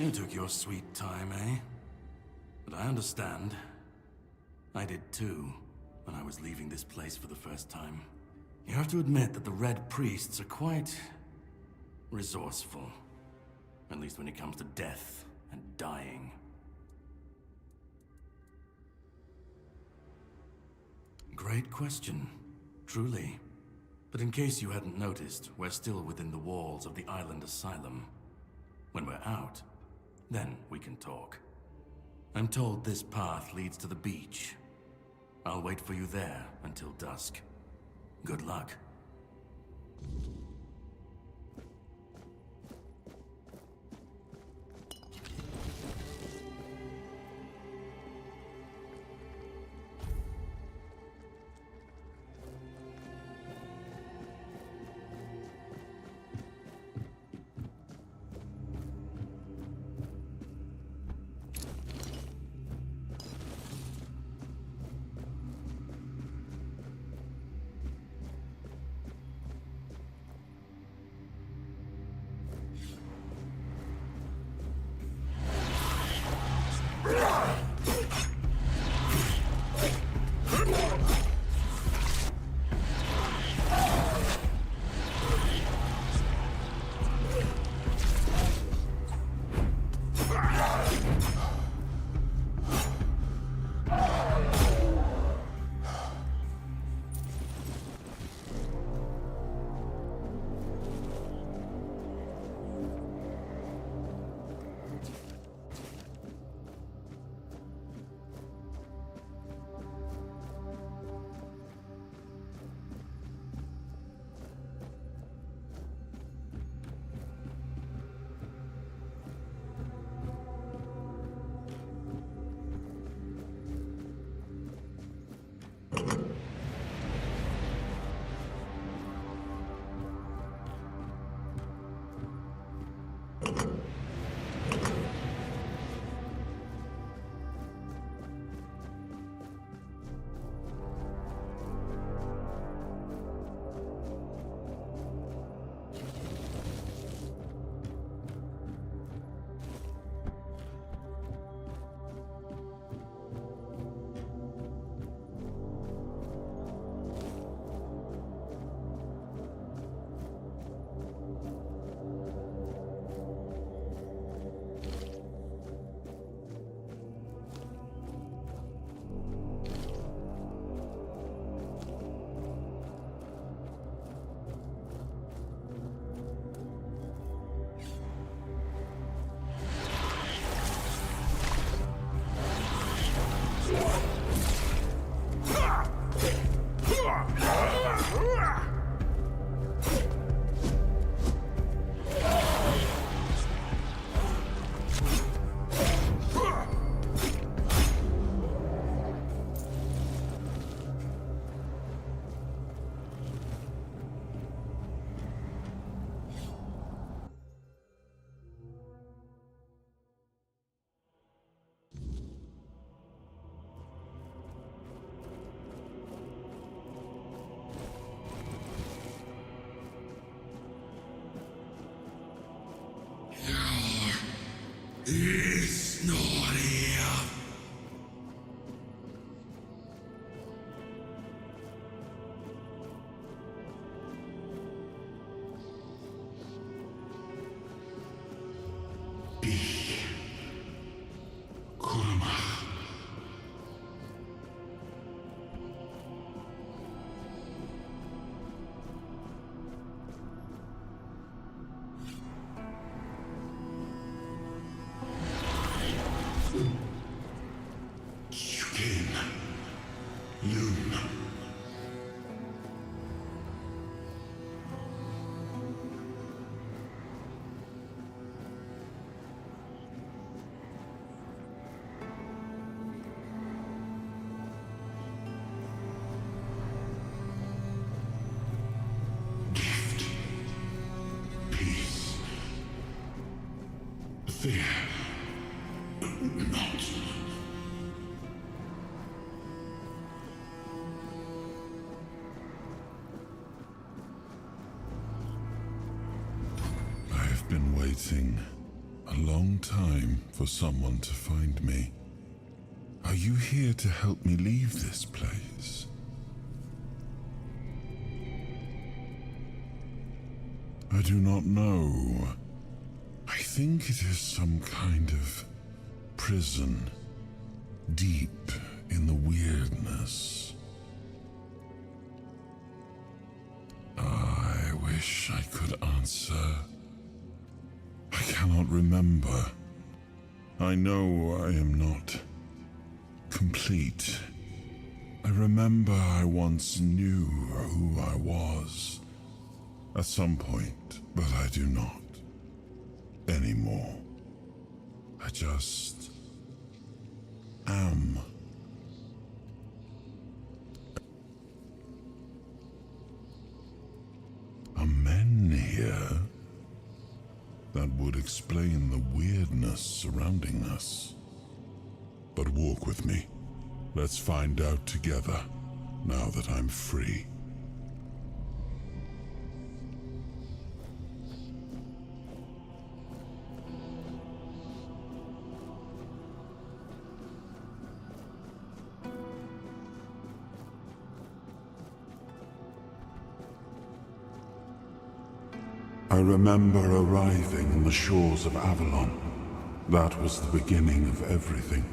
You took your sweet time, eh? But I understand. I did too, when I was leaving this place for the first time. You have to admit that the Red Priests are quite resourceful. At least when it comes to death and dying. Great question, truly. But in case you hadn't noticed, we're still within the walls of the island asylum. When we're out, then we can talk. I'm told this path leads to the beach. I'll wait for you there until dusk. Good luck. It's not here. Be Kurma. Fear not. I've been waiting a a long time for someone to find me. Are you here to help me leave this place? I do not know. I think it is some kind of prison, deep in the weirdness. I wish I could answer. I cannot remember. I know I am not complete. I remember I once knew who I was at some point, but I do not anymore. I just am. Are men here? That would explain the weirdness surrounding us. But walk with me. Let's find out together, now that I'm free. I remember arriving on the shores of Avalon. That was the beginning of everything.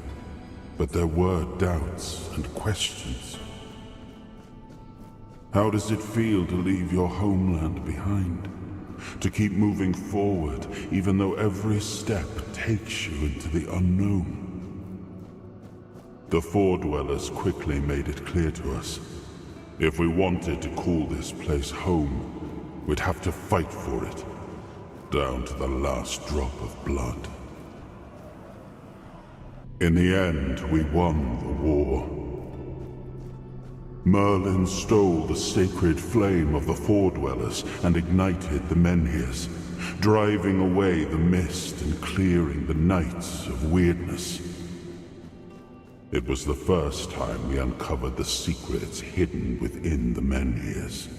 But there were doubts and questions. How does it feel to leave your homeland behind? To keep moving forward, even though every step takes you into the unknown? The Four Dwellers quickly made it clear to us. If we wanted to call this place home, we'd have to fight for it, down to the last drop of blood. In the end, we won the war. Merlin stole the sacred flame of the Four Dwellers and ignited the Menhirs, driving away the mist and clearing the nights of weirdness. It was the first time we uncovered the secrets hidden within the Menhirs.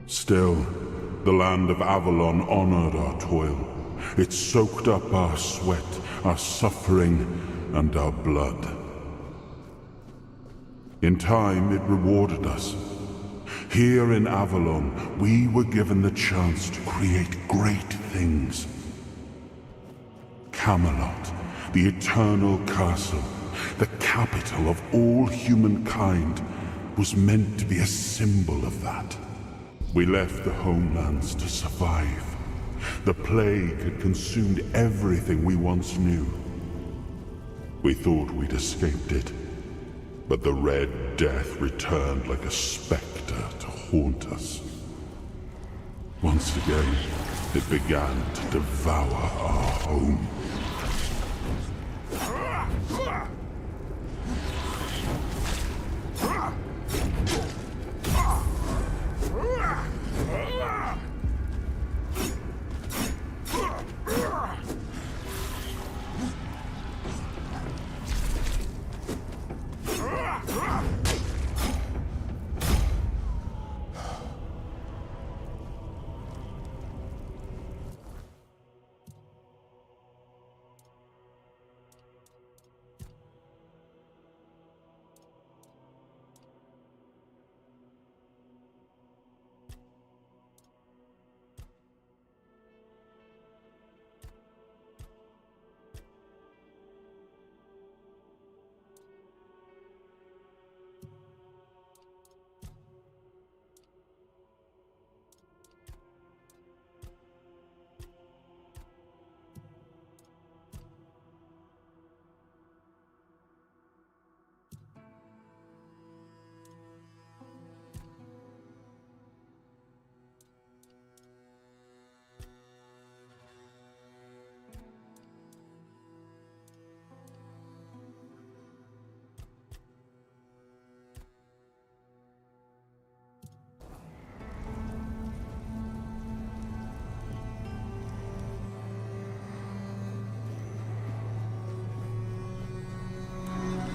Still, the land of Avalon honored our toil. It soaked up our sweat, our suffering, and our blood. In time, it rewarded us. Here in Avalon, we were given the chance to create great things. Camelot, the eternal castle, the capital of all humankind, was meant to be a symbol of that. We left the homelands to survive. The plague had consumed everything we once knew. We thought we'd escaped it, but the Red Death returned like a specter to haunt us. Once again, it began to devour our home.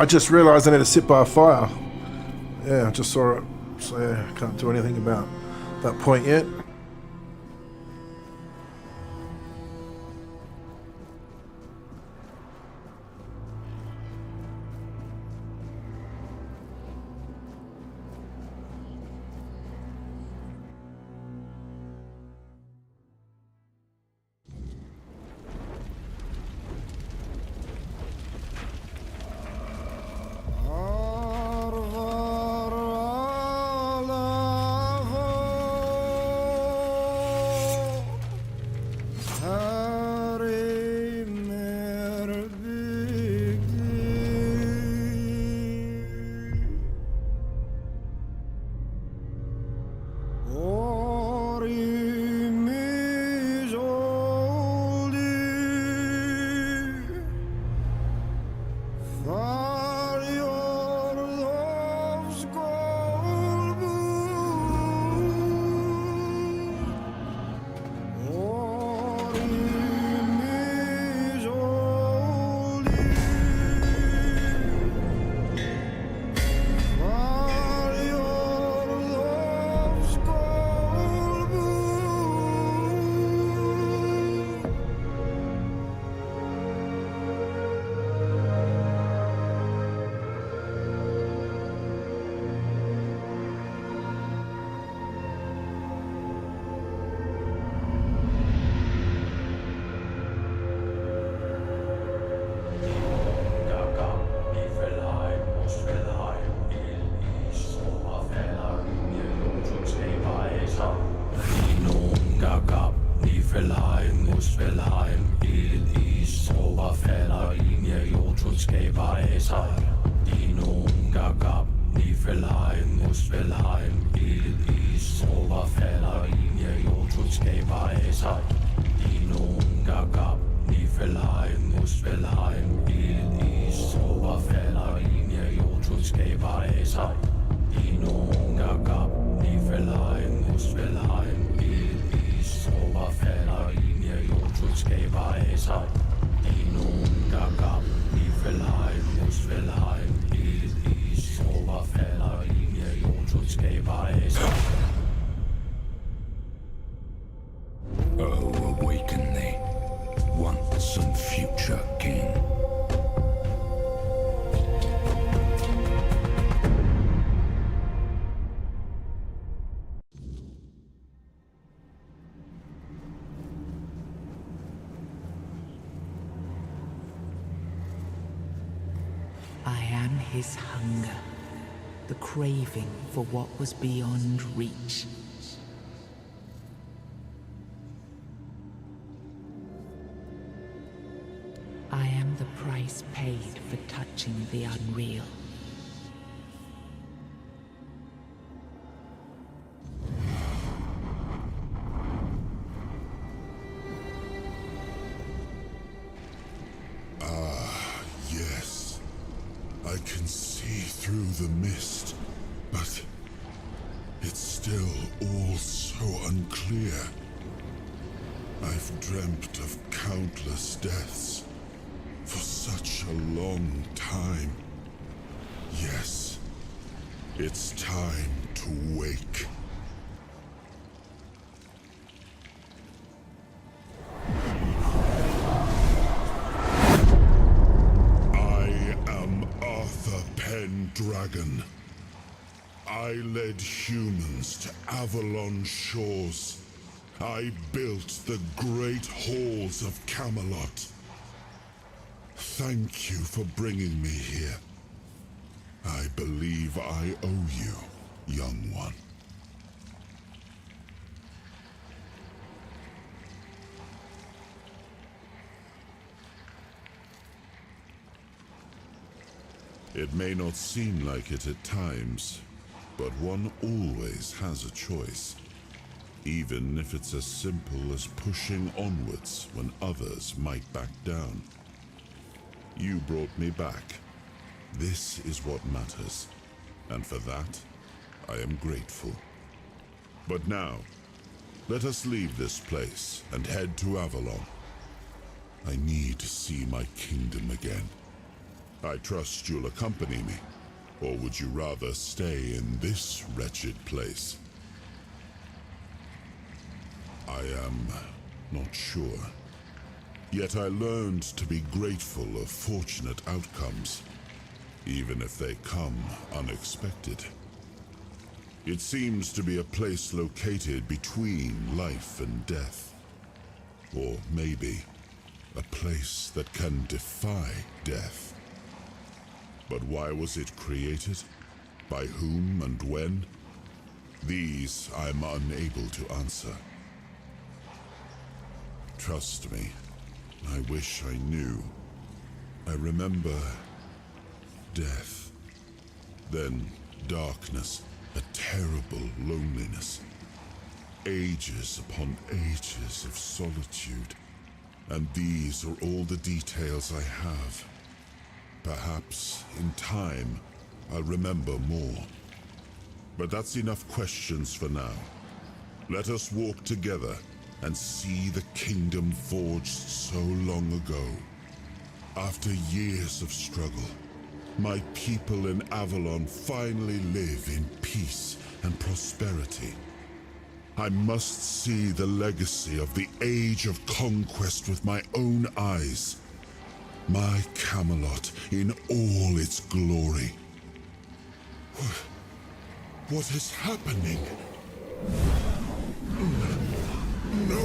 I just realised I need to sit by a fire. Yeah, I just saw it so I can't do anything about that point yet. Oh, awaken thee, once and future king. I am his hunger, the craving for what was beyond reach. I am the price paid for touching the unreal. Yes, I can see through the mist, but it's still all so unclear. I've dreamt of countless deaths for such a long time. Yes, it's time to wake. Pendragon. I led humans to Avalon shores. I built the great halls of Camelot. Thank you for bringing me here. I believe I owe you, young one. It may not seem like it at times, but one always has a choice. Even if it's as simple as pushing onwards when others might back down. You brought me back. This is what matters, and for that, I am grateful. But now, let us leave this place and head to Avalon. I need to see my kingdom again. I trust you'll accompany me. Or would you rather stay in this wretched place? I am not sure. Yet I learned to be grateful of fortunate outcomes, even if they come unexpected. It seems to be a place located between life and death. Or maybe a place that can defy death. But why was it created? By whom and when? These I'm unable to answer. Trust me, I wish I knew. I remember death, then darkness, a terrible loneliness, ages upon ages of solitude, and these are all the details I have. Perhaps, in time, I'll remember more. But that's enough questions for now. Let us walk together and see the kingdom forged so long ago. After years of struggle, my people in Avalon finally live in peace and prosperity. I must see the legacy of the Age of Conquest with my own eyes. My Camelot in all its glory. What is happening? No!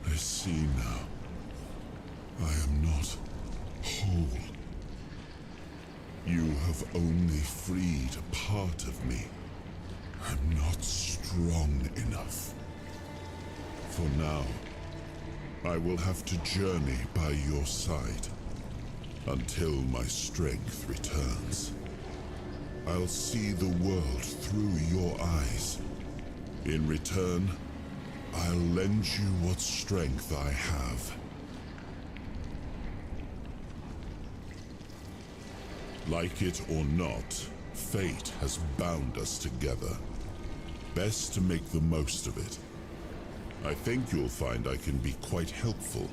I see now. I am not whole. You have only freed a part of me. I'm not strong enough. For now, I will have to journey by your side until my strength returns. I'll see the world through your eyes. In return, I'll lend you what strength I have. Like it or not, fate has bound us together. Best to make the most of it. I think you'll find I can be quite helpful.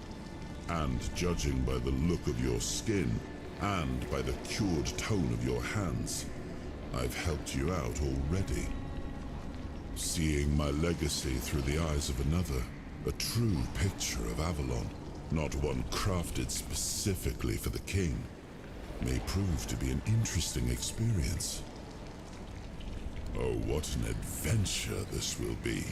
And judging by the look of your skin, and by the cured tone of your hands, I've helped you out already. Seeing my legacy through the eyes of another, a true picture of Avalon, not one crafted specifically for the king, may prove to be an interesting experience. Oh, what an adventure this will be.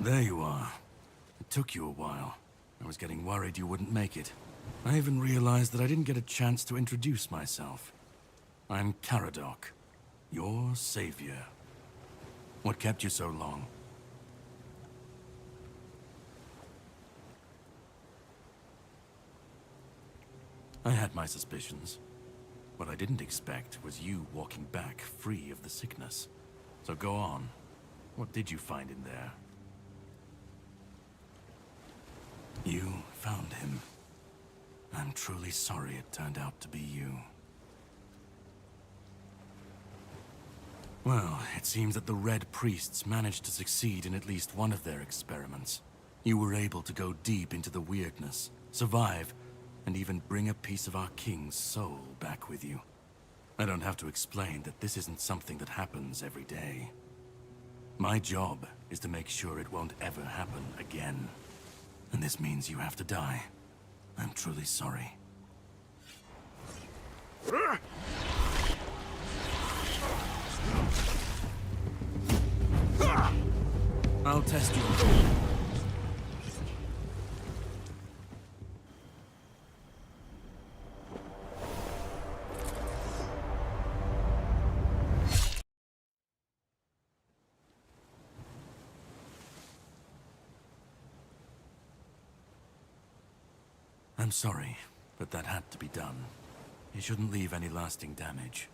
There you are. It took you a while. I was getting worried you wouldn't make it. I even realized that I didn't get a chance to introduce myself. I'm Caradoc, your savior. What kept you so long? I had my suspicions. What I didn't expect was you walking back free of the sickness. So go on. What did you find in there? You found him. I'm truly sorry it turned out to be you. Well, it seems that the Red Priests managed to succeed in at least one of their experiments. You were able to go deep into the weirdness, survive, and even bring a piece of our king's soul back with you. I don't have to explain that this isn't something that happens every day. My job is to make sure it won't ever happen again. And this means you have to die. I'm truly sorry. I'll test you. I'm sorry, but that had to be done. It shouldn't leave any lasting damage.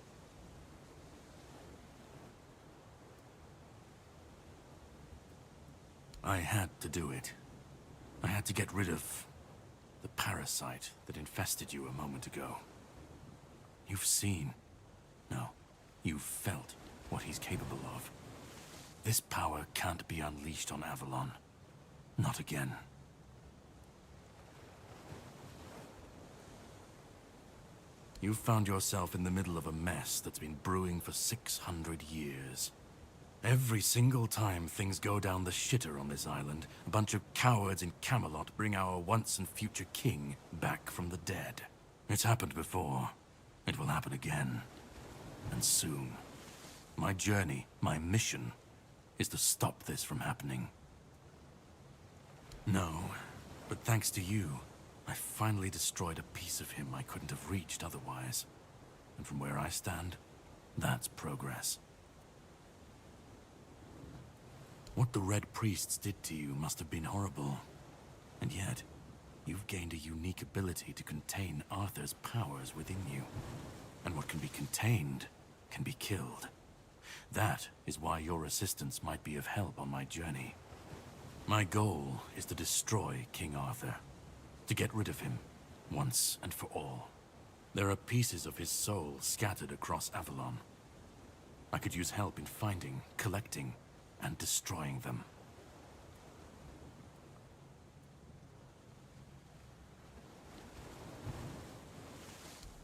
I had to do it. I had to get rid of the parasite that infested you a moment ago. You've seen, no, you've felt what he's capable of. This power can't be unleashed on Avalon. Not again. You've found yourself in the middle of a mess that's been brewing for 600 years. Every single time things go down the shitter on this island, a bunch of cowards in Camelot bring our once and future king back from the dead. It's happened before. It will happen again. And soon. My journey, my mission, is to stop this from happening. No, but thanks to you, I finally destroyed a piece of him I couldn't have reached otherwise. And from where I stand, that's progress. What the Red Priests did to you must have been horrible. And yet, you've gained a unique ability to contain Arthur's powers within you. And what can be contained can be killed. That is why your assistance might be of help on my journey. My goal is to destroy King Arthur. To get rid of him, once and for all. There are pieces of his soul scattered across Avalon. I could use help in finding, collecting, and destroying them.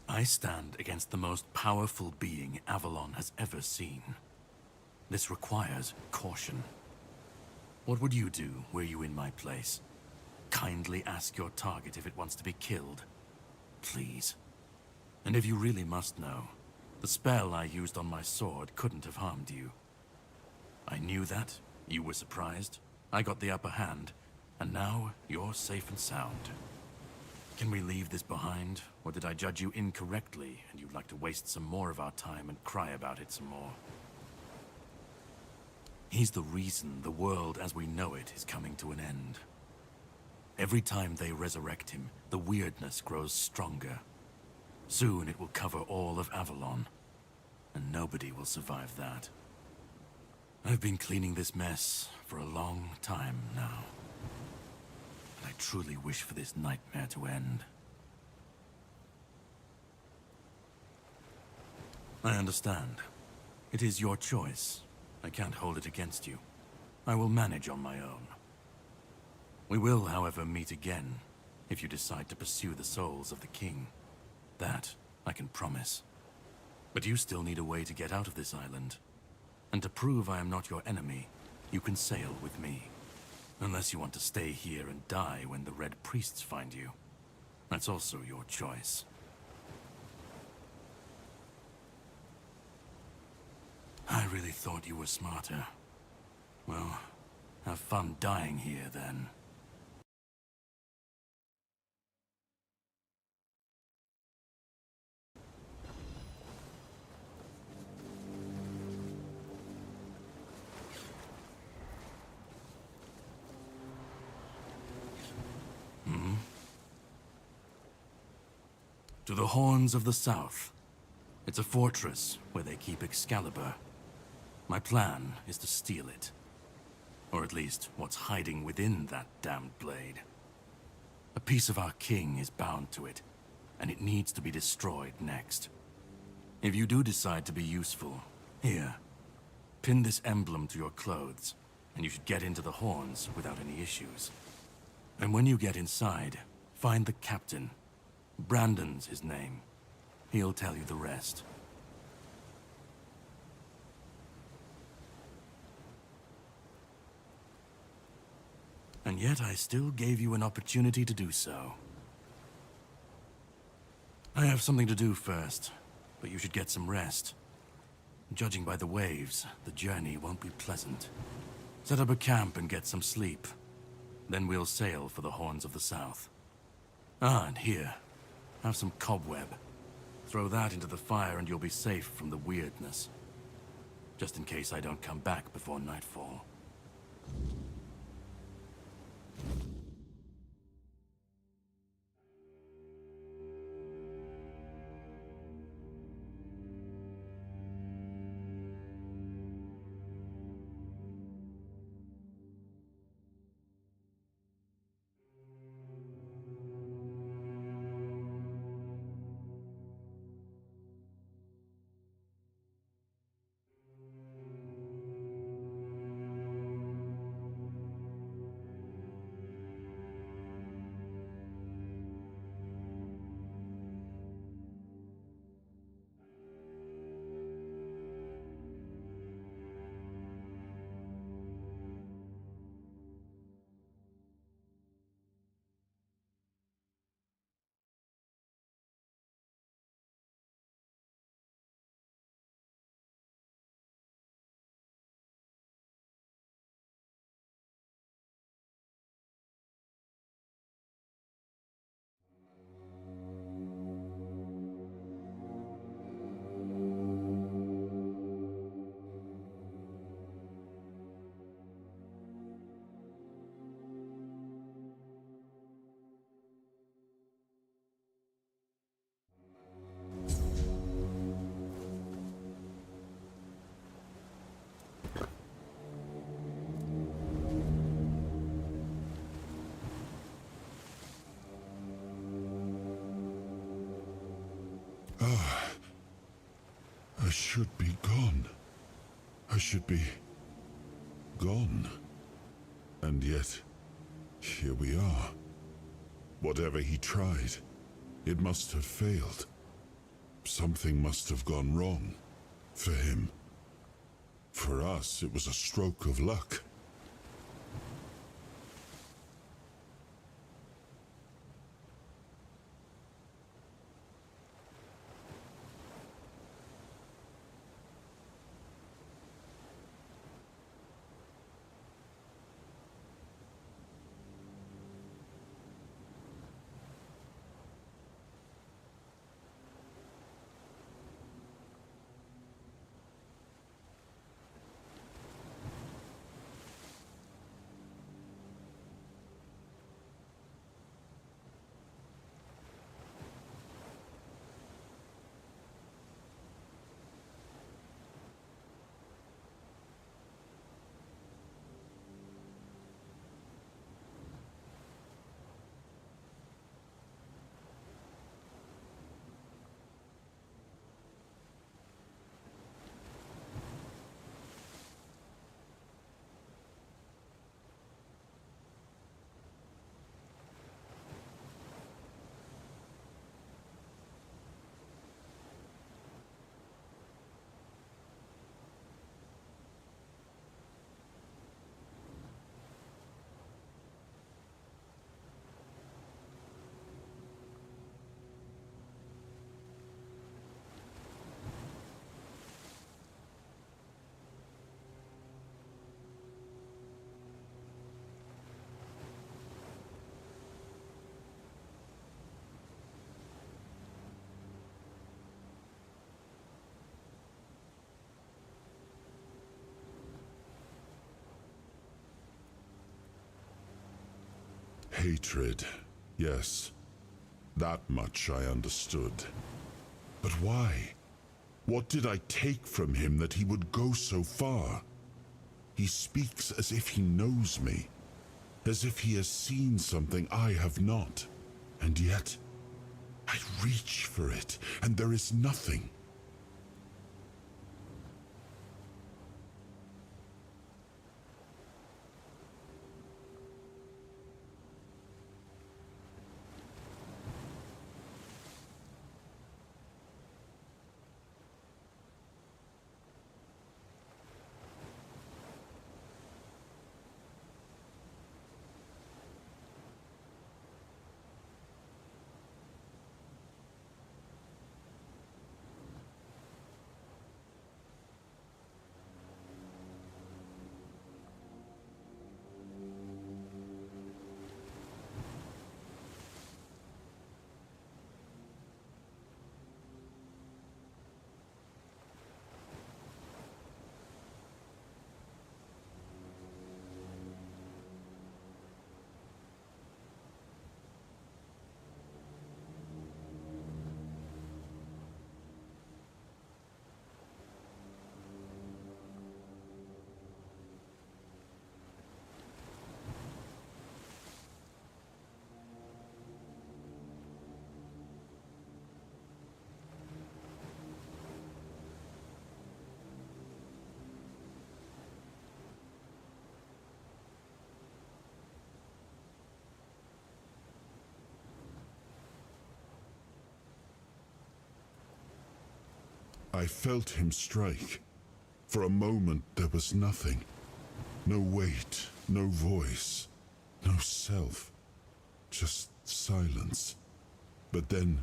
I stand against the most powerful being Avalon has ever seen. This requires caution. What would you do were you in my place? Kindly ask your target if it wants to be killed. Please. And if you really must know, the spell I used on my sword couldn't have harmed you. I knew that, you were surprised, I got the upper hand, and now you're safe and sound. Can we leave this behind, or did I judge you incorrectly and you'd like to waste some more of our time and cry about it some more? He's the reason the world as we know it is coming to an end. Every time they resurrect him, the weirdness grows stronger. Soon it will cover all of Avalon, and nobody will survive that. I've been cleaning this mess for a long time now. And I truly wish for this nightmare to end. I understand. It is your choice. I can't hold it against you. I will manage on my own. We will, however, meet again, if you decide to pursue the souls of the king. That, I can promise. But you still need a way to get out of this island. And to prove I am not your enemy, you can sail with me. Unless you want to stay here and die when the Red Priests find you. That's also your choice. I really thought you were smarter. Well, have fun dying here, then. To the Horns of the South. It's a fortress where they keep Excalibur. My plan is to steal it. Or at least, what's hiding within that damned blade. A piece of our king is bound to it, and it needs to be destroyed next. If you do decide to be useful, here, pin this emblem to your clothes, and you should get into the Horns without any issues. And when you get inside, find the captain. Brandon's his name. He'll tell you the rest. And yet I still gave you an opportunity to do so. I have something to do first, but you should get some rest. Judging by the waves, the journey won't be pleasant. Set up a camp and get some sleep. Then we'll sail for the Horns of the South. Ah, and here. Have some cobweb. Throw that into the fire and you'll be safe from the weirdness. Just in case I don't come back before nightfall. I should be gone. I should be gone. And yet, here we are. Whatever he tried, it must have failed. Something must have gone wrong. For him. For us, it was a stroke of luck. Hatred, yes. That much I understood. But why? What did I take from him that he would go so far? He speaks as if he knows me, as if he has seen something I have not. And yet, I reach for it, and there is nothing. I felt him strike. For a moment there was nothing. No weight, no voice, no self. Just silence. But then,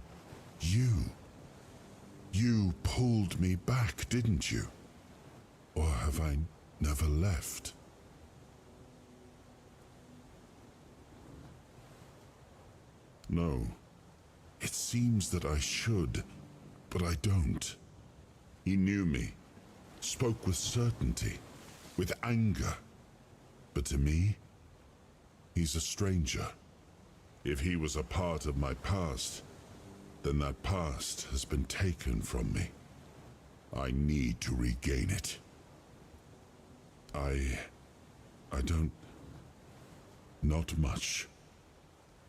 you pulled me back, didn't you? Or have I never left? No. It seems that I should, but I don't. He knew me, spoke with certainty, with anger. But to me, he's a stranger. If he was a part of my past, then that past has been taken from me. I need to regain it. I don't... Not much.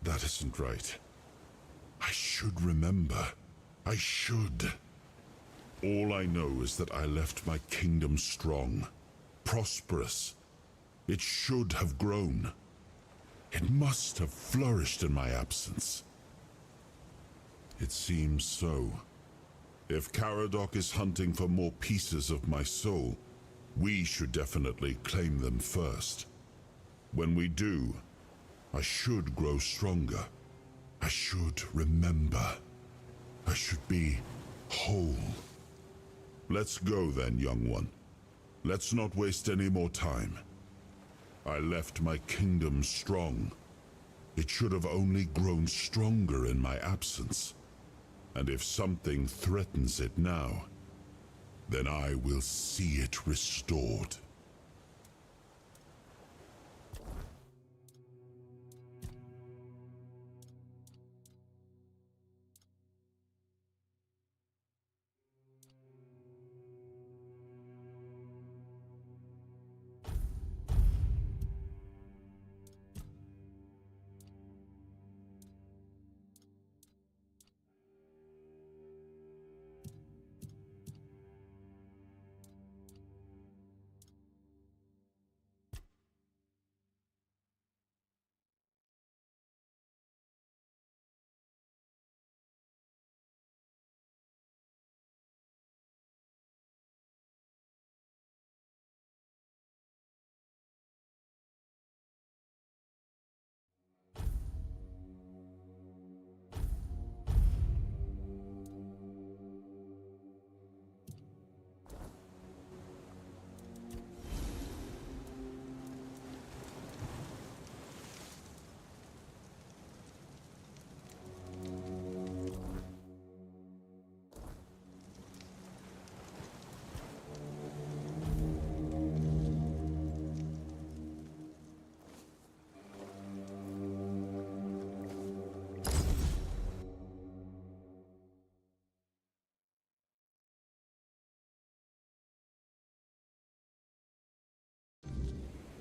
That isn't right. I should remember. I should. All I know is that I left my kingdom strong, prosperous, It should have grown. It must have flourished in my absence. It seems so. If Caradoc is hunting for more pieces of my soul, we should definitely claim them first. When we do, I should grow stronger. I should remember. I should be whole. Let's go then, young one. Let's not waste any more time. I left my kingdom strong. It should have only grown stronger in my absence. And if something threatens it now, then I will see it restored.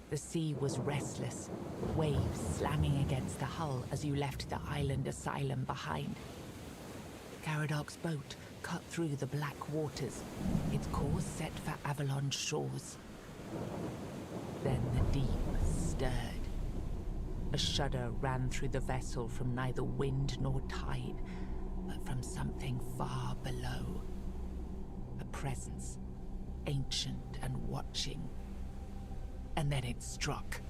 The sea was restless, waves slamming against the hull as you left the island asylum behind. Caradoc's boat cut through the black waters, its course set for Avalon's shores. Then the deep stirred. A shudder ran through the vessel from neither wind nor tide, but from something far below. A presence, ancient and watching. And then it struck.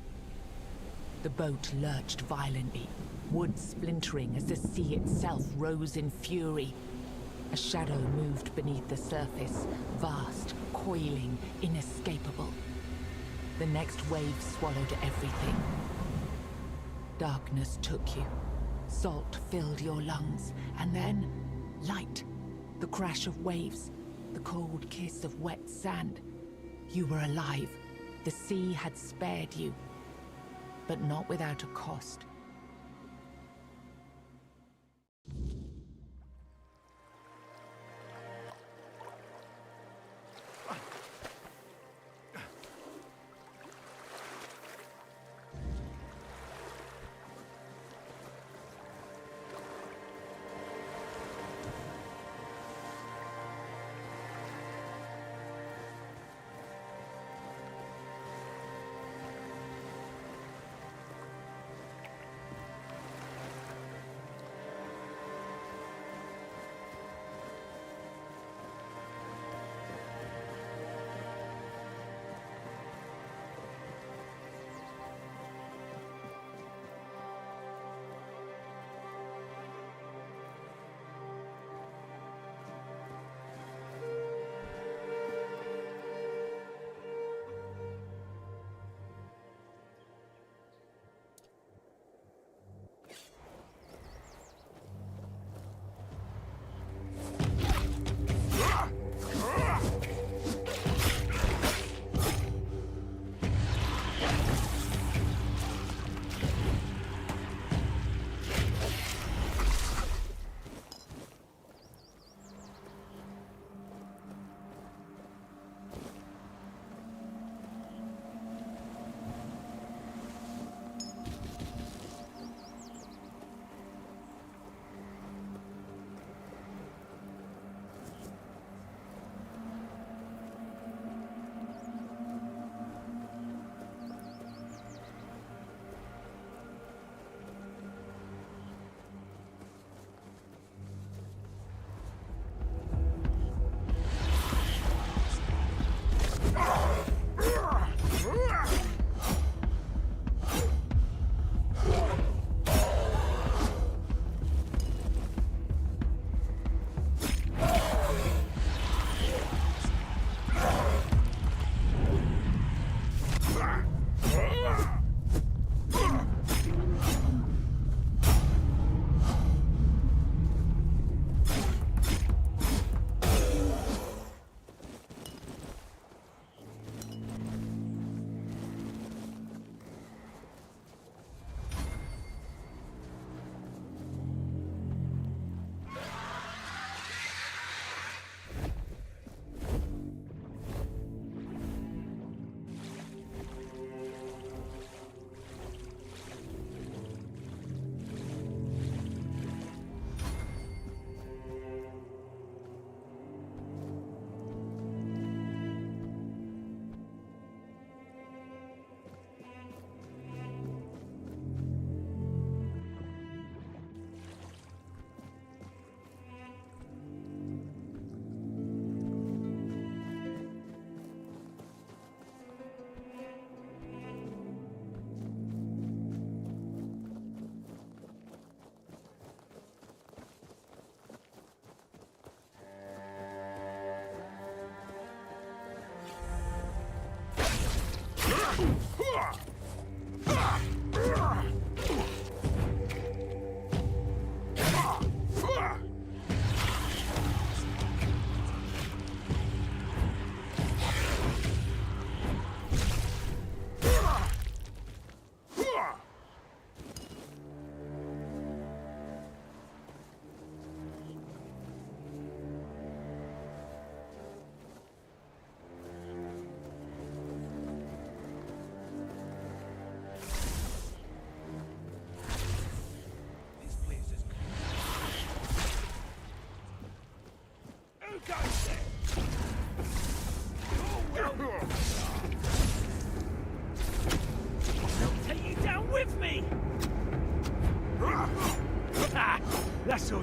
The boat lurched violently, wood splintering as the sea itself rose in fury. A shadow moved beneath the surface, vast, coiling, inescapable. The next wave swallowed everything. Darkness took you. Salt filled your lungs, and then light. The crash of waves, the cold kiss of wet sand. You were alive. The sea had spared you, but not without a cost.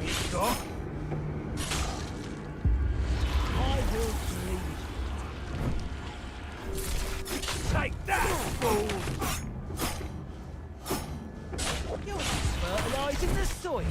Stop. I will bleed. Take that, fool! You're just fertilizing the soil.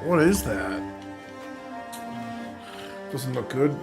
What is that? Doesn't look good.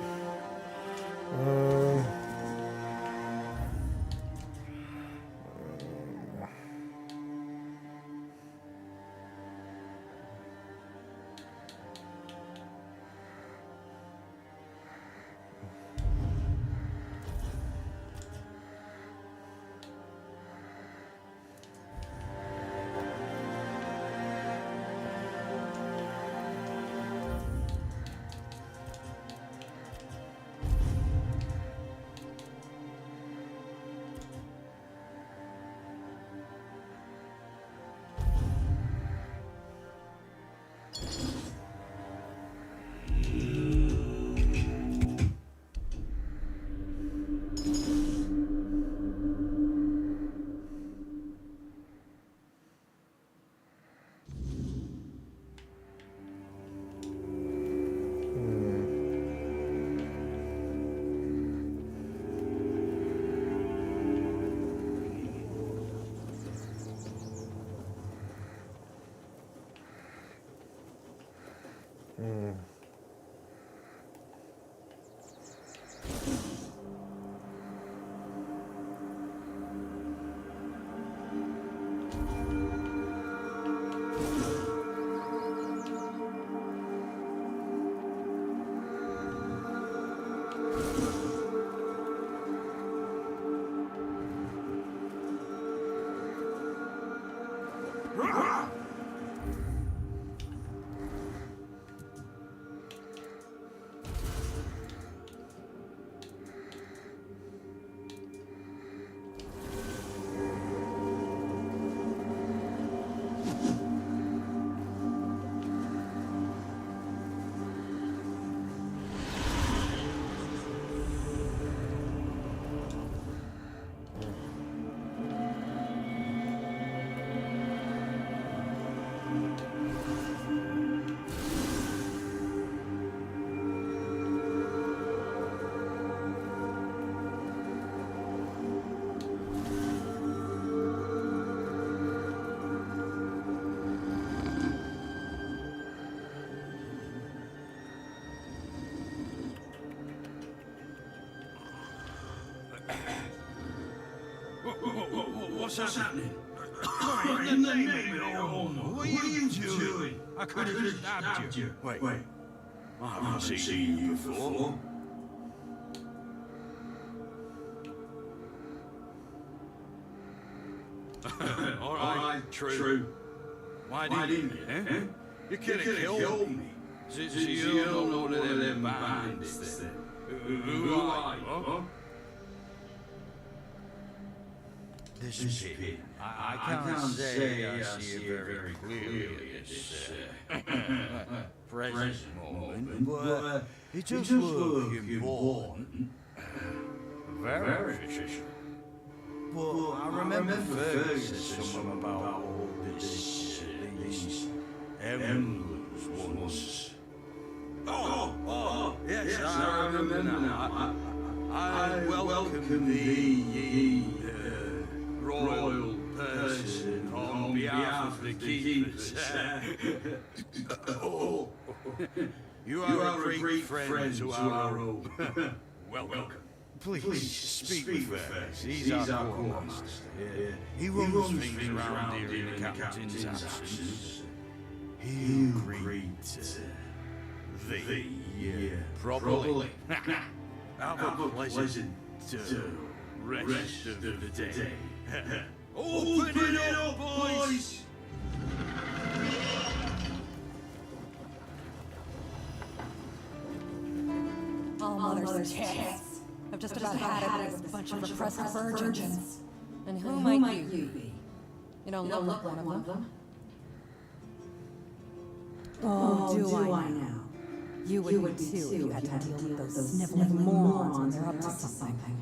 What's happening? What are you doing? I could have stabbed you. Wait. I haven't seen you before. All right, true. Why didn't you, eh? You could have killed me. So you don't know that them bandits then? Who are you, huh? This pit. I can't say I see it very clearly at this present moment, but it just looks important. Very efficient. But I remember Fergus said something about all these emblems once. Oh, yes, I remember now. I welcome thee, ye royal person on behalf of the keepers. Oh, you are a great friend to our own. Welcome. Please speak with Fergus. He's our quartermaster. He runs things around here in the captain's absence. He'll greet the probably. Have a pleasant rest of the day. Open it up, boys! All mother's tits. I've just about had it with a bunch of repressed virgins. And who might you be? You don't look like one of them. Oh, do I now? You would too if you had to deal with those sniveling morons when they're up to something.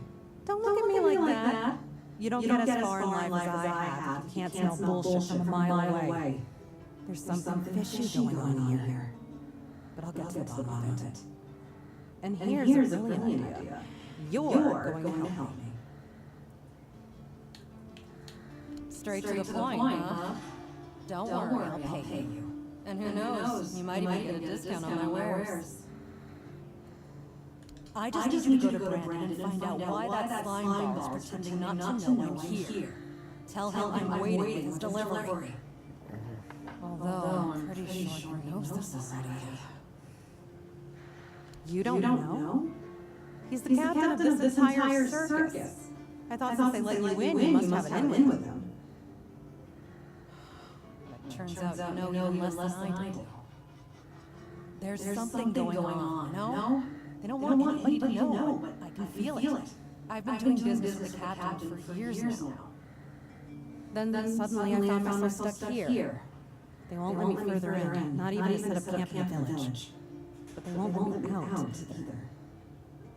Don't look at me like that. You don't get as far in life as I have. You can't smell bullshit from a mile away. There's something fishy going on here. But I'll get to the bottom of it. And here's a brilliant idea. You're going to help me. Straight to the point, huh? Don't worry, I'll pay you. And who knows, you might even get a discount on my wares. I just need you to go to Brandon and find out why that slime ball is pretending not to know I'm here. Tell him I'm waiting with his delivery. Although I'm pretty sure he knows this already. You don't know? He's the captain of this entire circus. I thought since they let you in, you must have an in with him. But turns out you know even less than I do. There's something going on, no? They don't want anybody to know, but I can feel it. I've been doing business with the captain for years now. Then suddenly I found myself stuck here. They won't let me further in, not even to set up camp in the village. But they won't let me out either.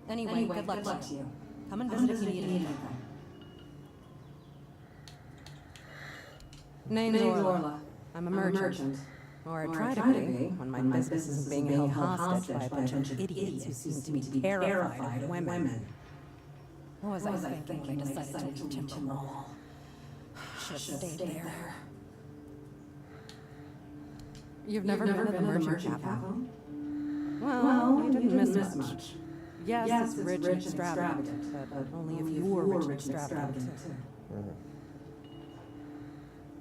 Anyway, good luck to you. Come and visit if you need anything. Name's Orla. I'm a merchant. Or I try to be, when my business is being held hostage by a bunch of idiots who seem to be terrified of women. What was I thinking when I decided to leave Timberwall? Should have stayed there. You've never been to the merchant capital? Well, you didn't miss much. Yes, it's rich and extravagant, but only if you were rich and extravagant, too.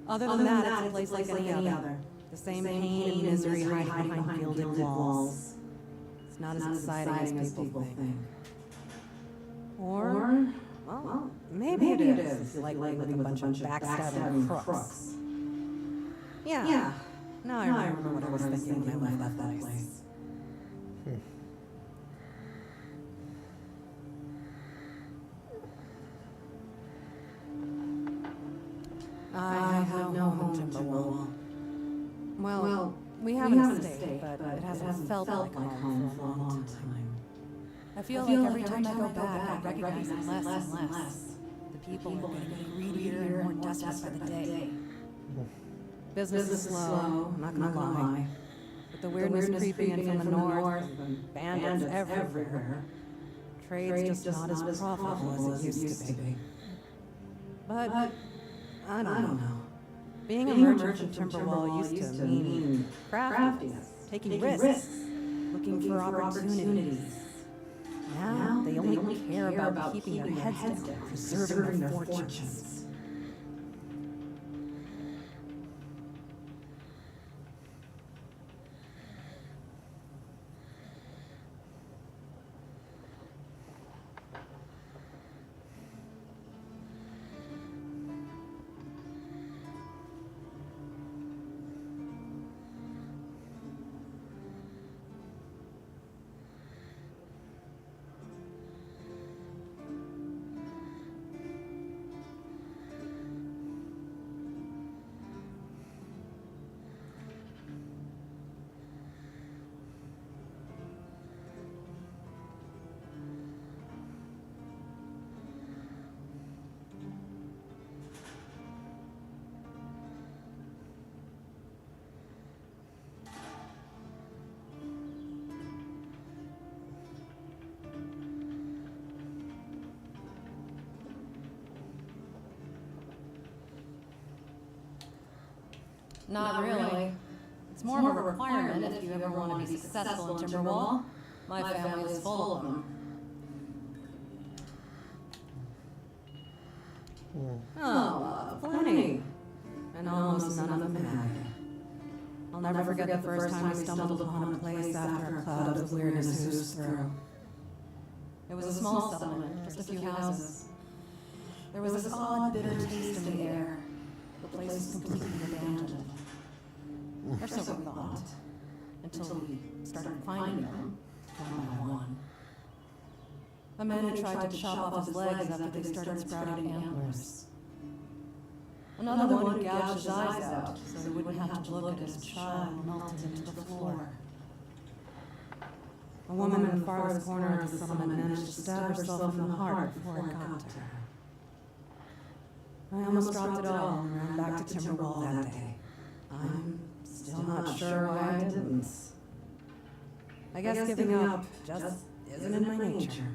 Other than that, it's a place like any other. The same pain and misery hiding behind gilded walls. It's not as exciting as people think. Or, well, maybe it is if you like living with a bunch of backstabbing crooks. Yeah. Now I remember what I was thinking when I left that place. I have no home in Timberwall. Well, we have an estate, but it hasn't felt like home for a long time. I feel like every time I go back, I recognize it less and less. The people are getting greedier and more desperate by the day. Business is slow, I'm not gonna lie. But the weirdness creeping in from the north, and bandits everywhere. Trade's just not as profitable as it used to be. But I don't know. Being a merchant from Timberwall used to mean craftiness, taking risks, looking for opportunities. Now they only care about keeping their heads down, preserving their fortunes. Not really. It's more of a requirement if you ever want to be successful in Timberwall. My family is full of them. Oh, plenty. And almost none of them had it. I'll never forget the first time I stumbled upon a place after a cloud of weirdness oozed through. It was a small settlement, just a few houses. There was this odd, bitter taste in the air. The place was completely abandoned. Or so we thought. Until we started finding them, one by one. A man who tried to chop off his legs after they started sprouting antlers. Another one who gouged his eyes out so he wouldn't have to look at his child melted into the floor. A woman in the farthest corner of the settlement managed to stab herself in the heart before it got to her. I almost dropped it all and ran back to Timberwall that day. I'm still not sure why I didn't. I guess giving up just isn't in my nature.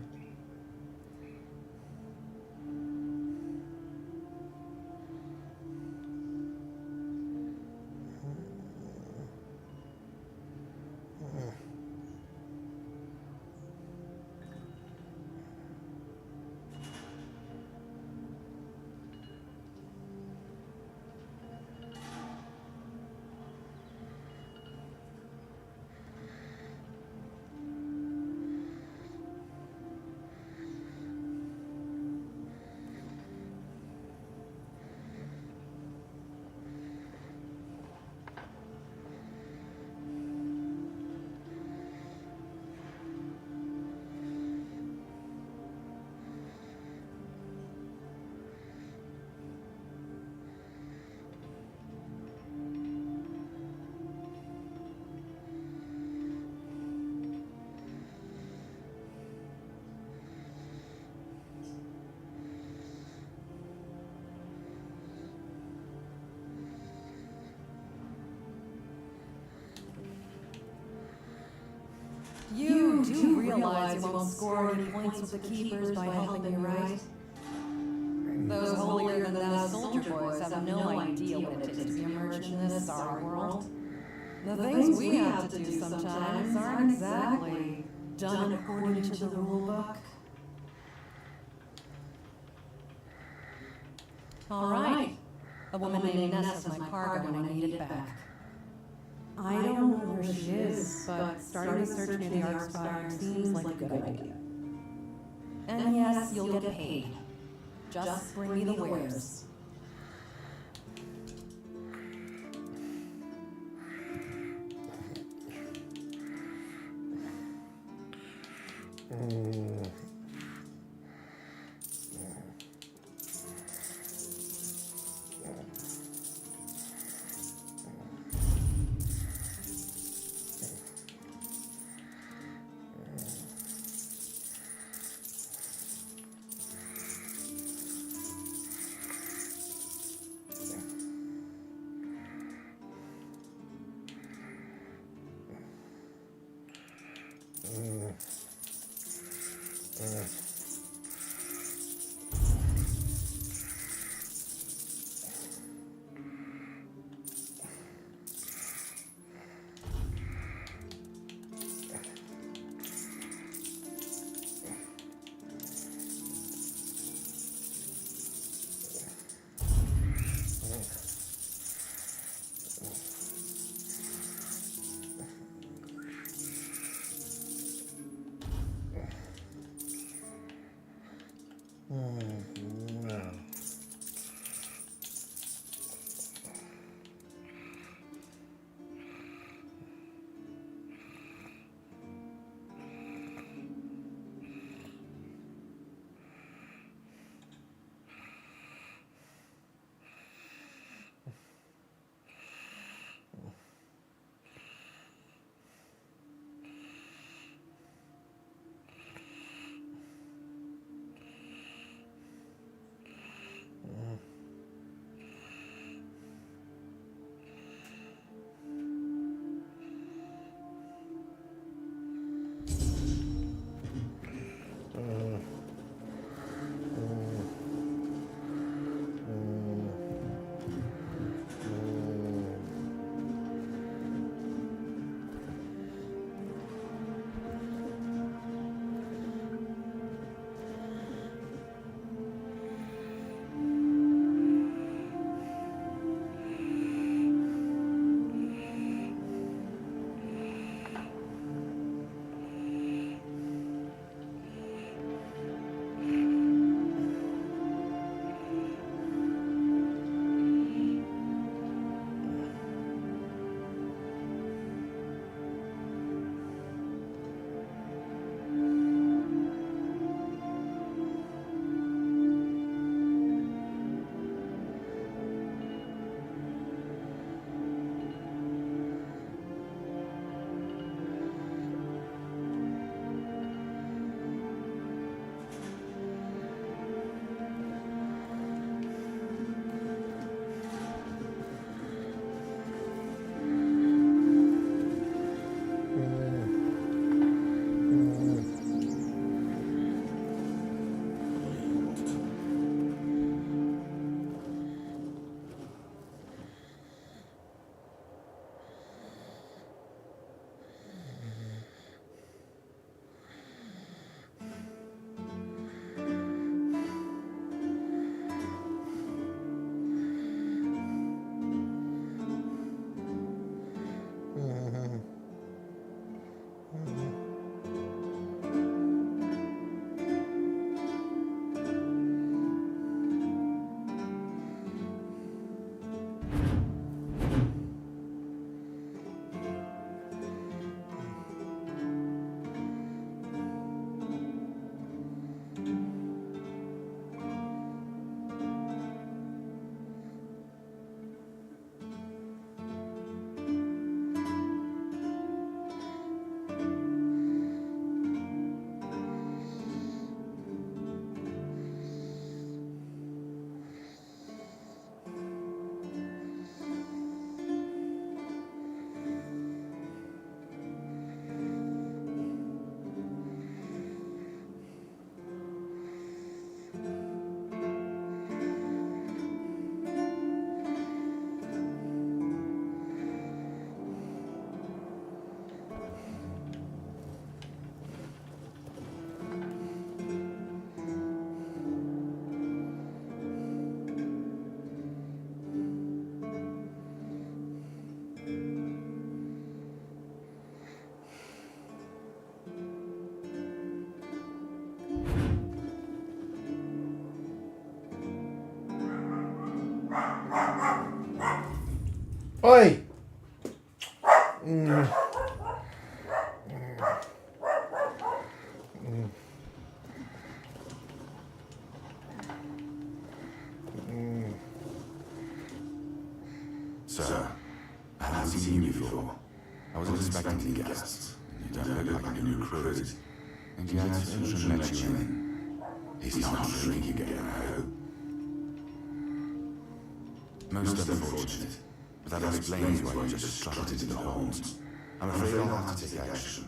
You do realize you won't score any points with the Keepers by helping me, right? Those holier-than-thou soldier boys have no idea what it is to be immersed in this sorry world. The things we have to do sometimes aren't exactly done according to the rulebook. All right. A woman named Ness has my cargo when I need it back. I don't know where she is, but starting a search near the Archspire seems like a good idea. And yes, you'll get paid. Just bring me the wares. Oi! Sir, I haven't seen you before. I wasn't expecting guests. You don't look like a new recruit. And yet, Ocean let you in. He's not drinking again, I hope. Most unfortunate. But that explains why you just strutted into the horns. I'm afraid I'll have to take action.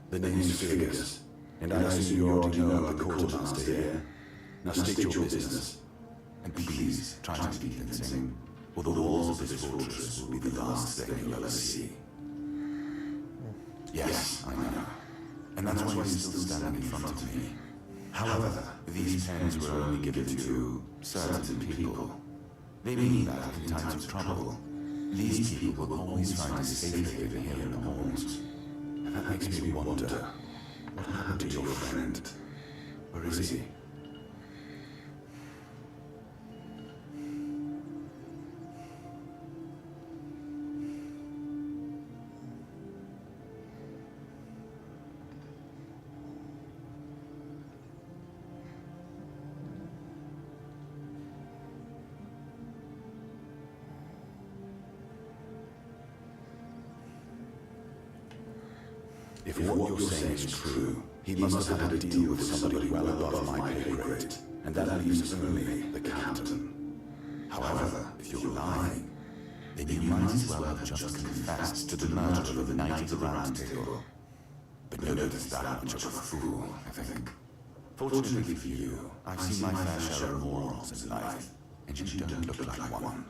The name's Figures, and I assume you already know I'm the quartermaster here. Now state your business. And please, try to be convincing, or the walls of this fortress will be the last thing you'll ever see. Yes, I know. And that's why he's still standing in front of me. However, these pens were only given to certain people. They mean that in times of trouble, these people will always find a safe haven here in the halls. And that makes me wonder, what happened to your friend? Where is he? If what you're saying is true, he must have had a deal with somebody well above my pay grade, and that leaves only the captain. However, if you're lying, then you might as well have just confessed to the murder of the Knight of the Round Table. But nobody's that much of a fool, I think. Fortunately for you, I've seen my fair share of morals in life, and you don't look like one.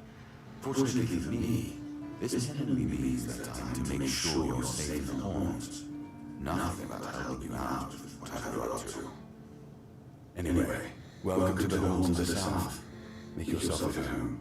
Fortunately for me, this only means that I'm to make sure you're safe in the horns. Nothing about helping you out with whatever you're up to. Anyway, welcome to the halls of the South. Make yourself at home.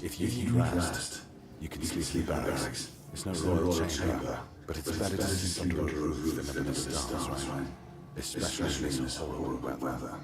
If you need rest, you can sleep in barracks. It's no royal chamber, but it's better to sleep under a roof than under the stars, right? Especially in this horrible weather.